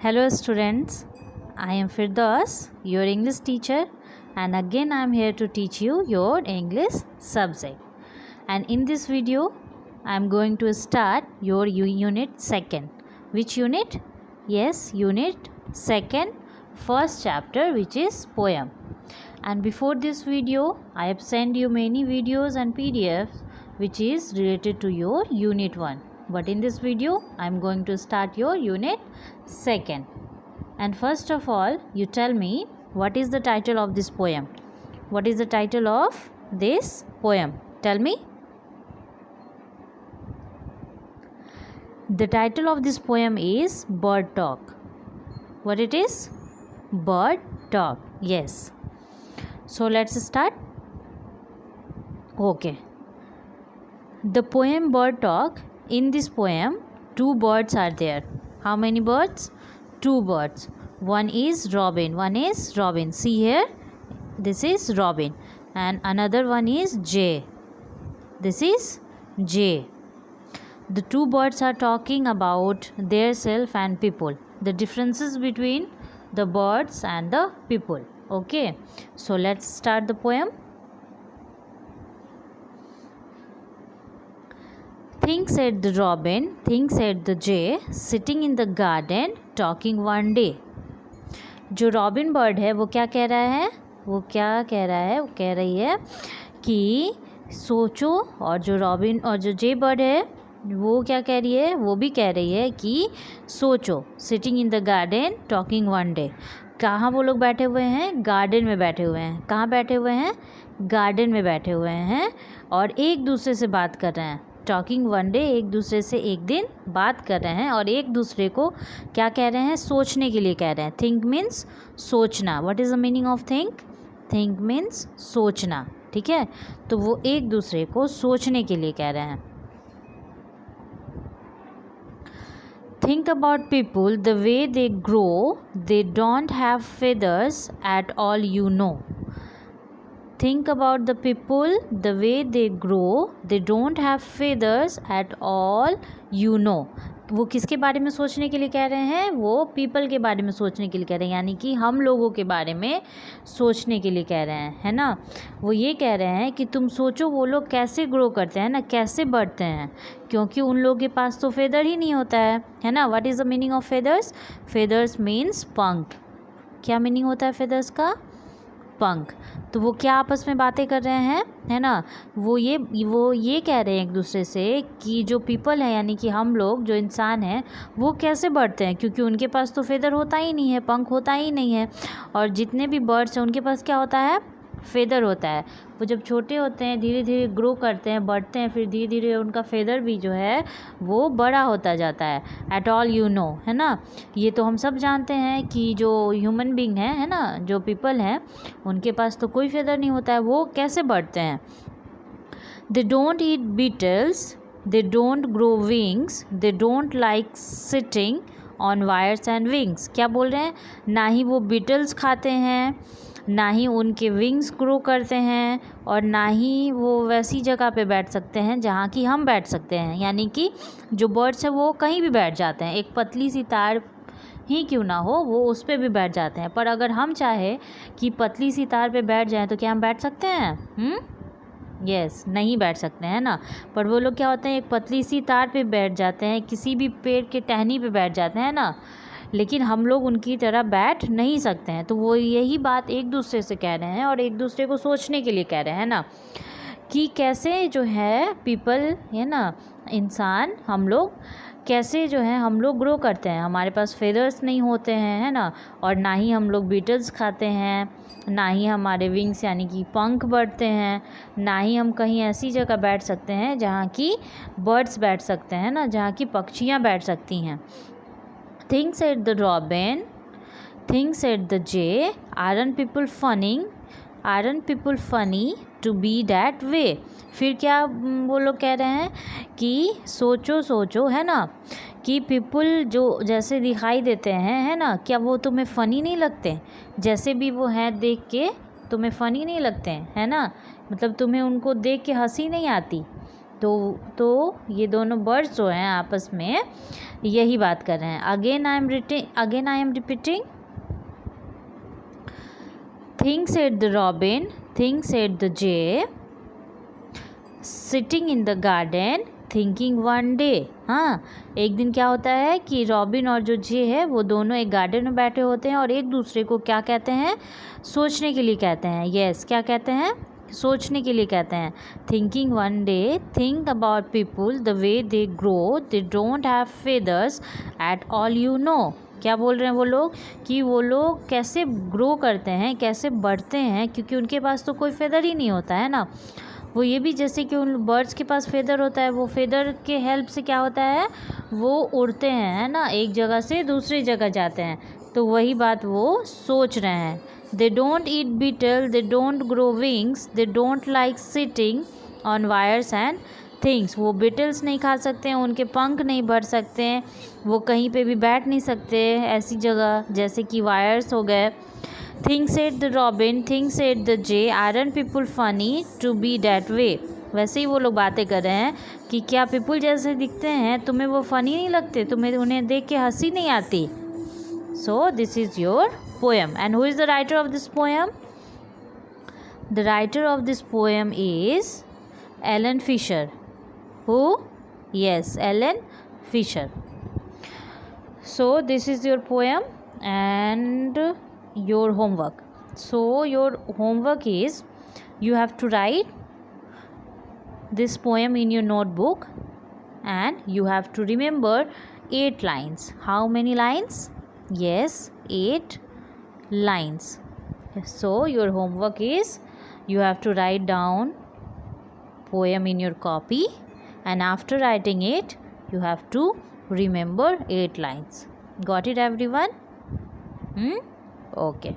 Hello students, I am Firdaus, your English teacher, and again I am here to teach you your English subject. And in this video I am going to start your unit 2nd. Which unit? Yes, unit 2nd, first chapter, which is poem. And before this video I have sent you many videos and PDFs which is related to your unit 1. But in this video I am going to start your unit 2nd. And first of all, you tell me what is the title of this poem? What is the title of this poem? Tell me. The title of this poem is Bird Talk. What it is? Bird Talk. Yes. So let's start. Okay. The poem Bird Talk. In this poem, 2 birds are there. How many birds? 2 birds. One is robin. One is robin. See here. This is robin. And another one is jay. This is jay. The 2 birds are talking about their self and people. The differences between the birds and the people. Okay. So let's start the poem. Things said the robin, things said the jay, sitting in the garden, talking one day. जो robin bird है वो क्या कह रहा है? वो कह रही है कि सोचो, और जो रॉबिन और जो जे बर्ड है वो क्या कह रही है? वो भी कह रही है कि सोचो. Sitting in the garden talking one day. कहाँ वो लोग बैठे हुए हैं? गार्डन में बैठे हुए हैं. कहाँ बैठे हुए हैं? गार्डन में बैठे हुए हैं और एक दूसरे से बात कर रहे हैं. टॉकिंग वन डे, एक दूसरे से एक दिन बात कर रहे हैं और एक दूसरे को क्या कह रहे हैं? सोचने के लिए कह रहे हैं. थिंक मीन्स सोचना. What is the meaning of think? Think means सोचना. ठीक है, तो वो एक दूसरे को सोचने के लिए कह रहे हैं. Think about people, the way they grow, they don't have feathers at all, you know. Think about the people, the way they grow, they don't have feathers at all, you know. वो किसके बारे में सोचने के लिए कह रहे हैं? वो पीपल के बारे में सोचने के लिए कह रहे हैं, यानी कि हम लोगों के बारे में सोचने के लिए कह रहे हैं, है ना. वो ये कह रहे हैं कि तुम सोचो वो लोग कैसे ग्रो करते हैं ना, कैसे बढ़ते हैं, क्योंकि उन लोगों के पास तो फेदर ही नहीं होता है ना. What is the meaning of feathers? Feathers means पंख. क्या मीनिंग होता है फेदर्स का? पंख. तो वो क्या आपस में बातें कर रहे हैं, है ना. वो ये कह रहे हैं एक दूसरे से कि जो पीपल है, यानी कि हम लोग जो इंसान हैं, वो कैसे बढ़ते हैं, क्योंकि उनके पास तो फेदर होता ही नहीं है, पंख होता ही नहीं है. और जितने भी बर्ड्स हैं उनके पास क्या होता है? फेदर होता है. वो जब छोटे होते हैं धीरे धीरे ग्रो करते हैं, बढ़ते हैं, फिर धीरे धीरे उनका फेदर भी जो है वो बड़ा होता जाता है. एट ऑल यू नो, है ना. ये तो हम सब जानते हैं कि जो ह्यूमन बींग है ना, जो पीपल हैं, उनके पास तो कोई फेदर नहीं होता है. वो कैसे बढ़ते हैं? They don't eat beetles, they don't grow wings, they don't like sitting on wires and wings. क्या बोल रहे हैं? ना ही वो बीटल्स खाते हैं, ना ही उनके विंग्स ग्रो करते हैं, और ना ही वो वैसी जगह पे बैठ सकते हैं जहाँ कि हम बैठ सकते हैं. यानी कि जो बर्ड्स हैं वो कहीं भी बैठ जाते हैं, एक पतली सी तार ही क्यों ना हो वो उस पर भी बैठ जाते हैं. पर अगर हम चाहे कि पतली सी तार पे बैठ जाएं तो क्या हम बैठ सकते हैं? यस, नहीं बैठ सकते हैं ना. पर वो लोग क्या होते हैं? एक पतली सी तार पे बैठ जाते हैं, किसी भी पेड़ के टहनी पे बैठ जाते हैं ना. लेकिन हम लोग उनकी तरह बैठ नहीं सकते हैं. तो वो यही बात एक दूसरे से कह रहे हैं और एक दूसरे को सोचने के लिए कह रहे हैं ना, कि कैसे जो है पीपल, है ना, इंसान, हम लोग कैसे जो है हम लोग ग्रो करते हैं. हमारे पास फेदर्स नहीं होते हैं, है ना, और ना ही हम लोग बीटल्स खाते हैं, ना ही हमारे विंग्स यानी कि पंख बढ़ते हैं, ना ही हम कहीं ऐसी जगह बैठ सकते हैं जहाँ की बर्ड्स बैठ सकते हैं ना, जहाँ की पक्षियाँ बैठ सकती हैं. Things said the robin, things said the jay, aren't people funny? Aren't people funny to be that way? फिर क्या वो लोग कह रहे हैं कि सोचो सोचो, है ना, कि पीपल जो जैसे दिखाई देते हैं, है ना, क्या वो तुम्हें फ़नी नहीं लगते? जैसे भी वो हैं देख के तुम्हें फ़नी नहीं लगते हैं, है ना, मतलब तुम्हें उनको देख के हंसी नहीं आती, तो ये दोनों बर्ड्स जो हैं आपस में यही बात कर रहे हैं. Again I am repeating. Things said the robin, things said the jay, sitting in the garden thinking one day. हाँ, एक दिन क्या होता है कि रॉबिन और जो जे है वो दोनों एक गार्डन में बैठे होते हैं और एक दूसरे को क्या कहते हैं, सोचने के लिए कहते हैं. यस, क्या कहते हैं, सोचने के लिए कहते हैं. Thinking one day, think about people the way they grow, they don't have feathers at all you know. क्या बोल रहे हैं वो लोग कि वो लोग कैसे ग्रो करते हैं, कैसे बढ़ते हैं, क्योंकि उनके पास तो कोई फेदर ही नहीं होता है ना. वो ये भी जैसे कि उन बर्ड्स के पास फेदर होता है, वो फेदर के हेल्प से क्या होता है, वो उड़ते हैं, है ना, एक जगह से दूसरी जगह जाते हैं. तो वही बात वो सोच रहे हैं. They don't eat beetle, they don't grow wings, they don't like sitting on wires and things. वो बिटल्स नहीं खा सकते हैं, उनके पंख नहीं बढ़ सकते हैं, वो कहीं पे भी बैठ नहीं सकते ऐसी जगह जैसे कि वायर्स हो गए. Things said the robin, things said the jay, aren't people funny to be that way. वैसे ही वो लोग बातें कर रहे हैं कि क्या पीपल जैसे दिखते हैं, तुम्हें वो फ़नी नहीं लगते, तुम्हें उन्हें देख के हंसी नहीं आती. So this is your poem. And who is the writer of this poem? The writer of this poem is Ellen Fisher. Who? Yes, Ellen Fisher. So this is your poem and your homework. So your homework is you have to write this poem in your notebook and you have to remember 8 lines. How many lines? Yes, 8 lines. So your homework is you have to write down poem in your copy. And after writing it, you have to remember 8 lines. Got it, everyone? Okay.